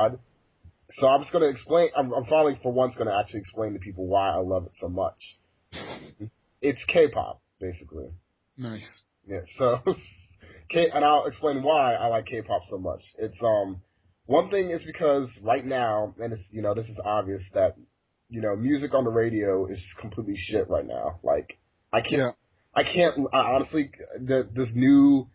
odd. So I'm just going to explain. I'm finally, for once, going to actually explain to people why I love it so much. It's K-pop, basically. Nice. Yeah. So, and I'll explain why I like K-pop so much. It's one thing is because right now, and it's this is obvious that music on the radio is completely shit right now. Like I can't, Yeah. I honestly, this new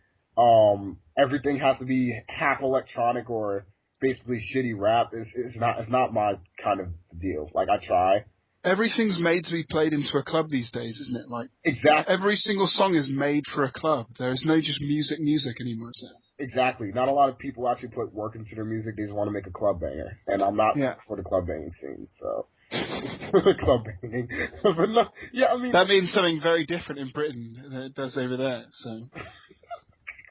everything has to be half electronic or basically shitty rap is not it's not my kind of deal. Like I try. Everything's made to be played into a club these days, isn't it? Like Exactly. every single song is made for a club. There is no just music anymore. Is it? Exactly. Not a lot of people actually put work into their music. They just want to make a club banger, and I'm not Yeah. for the club banging scene. So the club banging, but no, yeah, I mean That means something very different in Britain than it does over there. So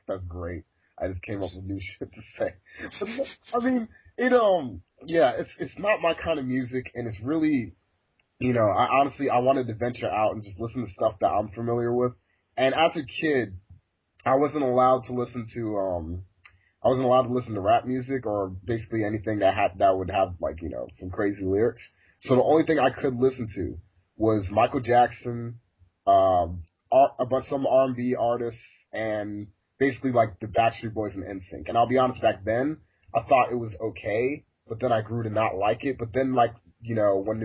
that's great. I just came up with new shit to say. But no, I mean it. Yeah, it's not my kind of music, and it's really I honestly I wanted to venture out and just listen to stuff that I'm familiar with. And as a kid, I wasn't allowed to listen to I wasn't allowed to listen to rap music or basically anything that would have like some crazy lyrics. So the only thing I could listen to was Michael Jackson, a bunch some R&B artists, and basically like the Backstreet Boys and NSYNC. And I'll be honest, back then I thought it was okay, but then I grew to not like it. But then like when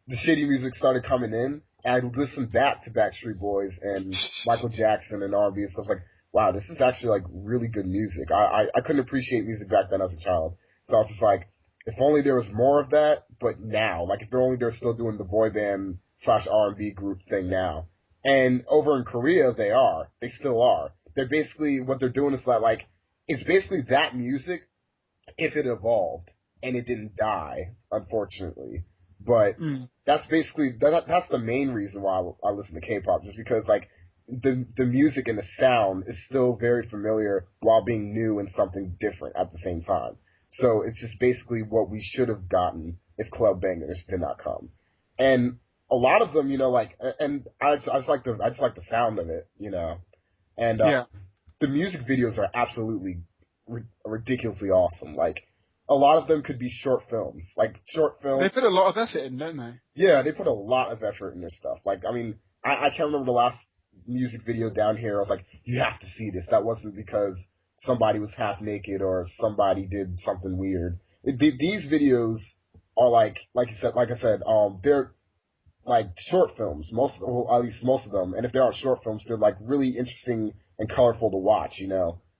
the shitty music started coming in, and I listened back to Backstreet Boys and Michael Jackson and R&B and stuff like, wow, this is actually like really good music. I couldn't appreciate music back then as a child, so I was just like, if only there was more of that, but now, like if they're still doing the boy band slash R&B group thing now, and over in Korea they still are. They're basically what they're doing is like it's basically that music if it evolved and it didn't die, unfortunately. But that's basically that's the main reason why I listen to K-pop, just because like the music and the sound is still very familiar while being new and something different at the same time. So it's just basically what we should have gotten if club bangers did not come. And a lot of them, like, and I just like the sound of it, and yeah, the music videos are absolutely ridiculously awesome. Like a lot of them could be short films, like short they films. put a lot of effort in, don't they? Yeah, they put a lot of effort in their stuff. Like, I mean, I can't remember the last music video down here. I was like, you have to see this. That wasn't because somebody was half naked or somebody did something weird. These videos are like you said, like I said, they're like short films, or at least most of them. And if they aren't short films, they're like really interesting and colorful to watch.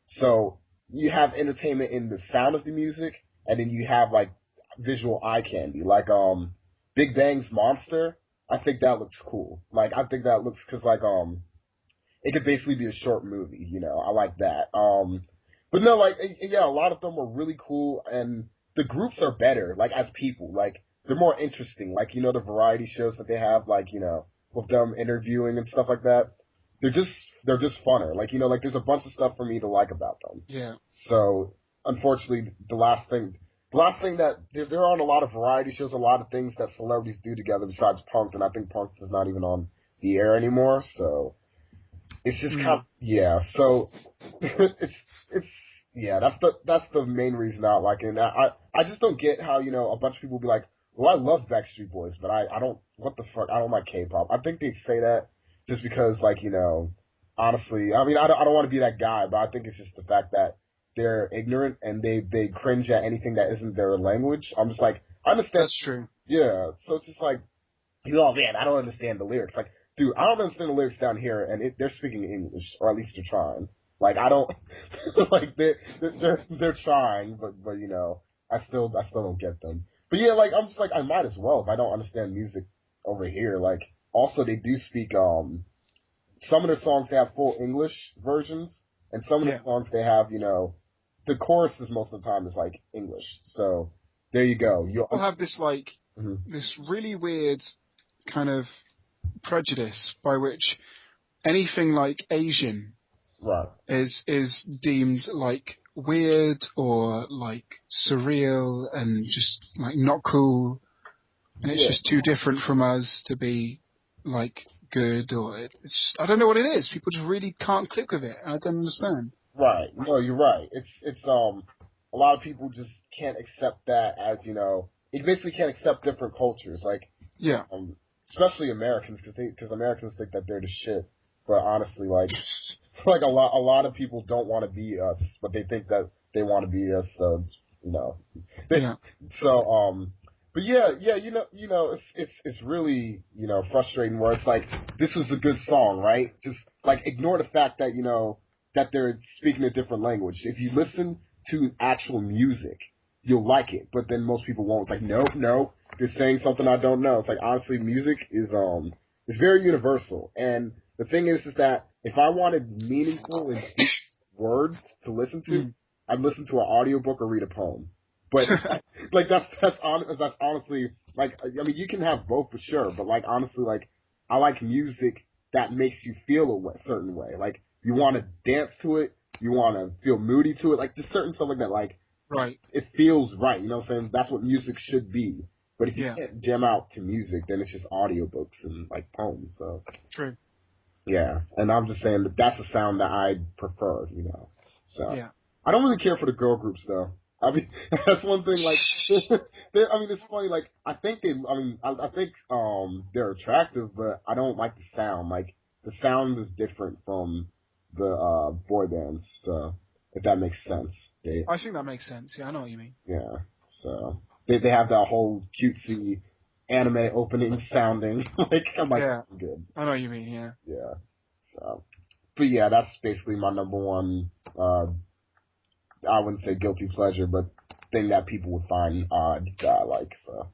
So you have entertainment in the sound of the music, and then you have like visual eye candy, like Big Bang's Monster. I think that looks cool. Like I think that looks because like it could basically be a short movie. I like that. But no, like yeah, a lot of them were really cool, and the groups are better. Like as people, like they're more interesting. Like the variety shows that they have, like with them interviewing and stuff like that. They're just funner. Like there's a bunch of stuff for me to like about them. Yeah. So unfortunately, the last thing that there aren't a lot of variety shows, a lot of things that celebrities do together besides Punk'd, and I think Punk'd is not even on the air anymore. So it's just kind of, yeah. So it's yeah. That's the main reason I like it. And I just don't get how a bunch of people be like, well, I love Backstreet Boys, but I don't, what the fuck, I don't like K-pop. I think they say that just because like honestly, I mean I don't want to be that guy, but I think it's just the fact that they're ignorant and they cringe at anything that isn't their language. I'm just like, I understand. That's true. Yeah. So it's just like, oh man, I don't understand the lyrics. Like, dude, I don't understand the lyrics down here, and they're speaking English, or at least they're trying. Like, I don't like they're trying, but I still don't get them. But yeah, like I'm just like I might as well if I don't understand music over here. Like, also they do speak some of the songs they have full English versions, and some of the Yeah. songs they have the choruses most of the time is like English. So there you go. People have this like Mhm. this really weird kind of prejudice by which anything like Asian Right. is deemed like weird or like surreal and just like not cool, and it's Yeah. just too different from us to be like good, or I don't know what it is. People just really can't click with it. I don't understand. Right. No, you're right. It's a lot of people just can't accept that as, it basically can't accept different cultures. Like, Yeah. especially Americans, because Americans think that they're the shit. But honestly, like, like a lot of people don't want to be us, but they think that they want to be us. So, Yeah. so but yeah, it's really frustrating. Where it's like this was a good song, right? Just like ignore the fact that that they're speaking a different language. If you listen to actual music, you'll like it. But then most people won't. It's like no, they're saying something I don't know. It's like honestly, music is very universal. And the thing is that if I wanted meaningful and deep words to listen to, Mm. I'd listen to an audiobook or read a poem. But like that's honestly like I mean you can have both for sure, but like honestly like I like music that makes you feel a certain way. Like you want to dance to it, you want to feel moody to it, like just certain stuff like that. Like Right. it feels right. You know what I'm saying? That's what music should be. But if you Yeah. can't jam out to music, then it's just audiobooks and like poems. So True. yeah, and I'm just saying that that's a sound that I prefer. So Yeah. I don't really care for the girl groups though. I mean, that's one thing. Like, I mean, it's funny. Like, I think I think they're attractive, but I don't like the sound. Like, the sound is different from the boy bands. So if that makes sense, I think that makes sense. Yeah, I know what you mean. yeah. So they have that whole cutesy anime opening sounding. Like, I'm like, Yeah. good. I know what you mean. Yeah. Yeah. So, but yeah, that's basically my number one. I wouldn't say guilty pleasure, but thing that people would find odd that I like. So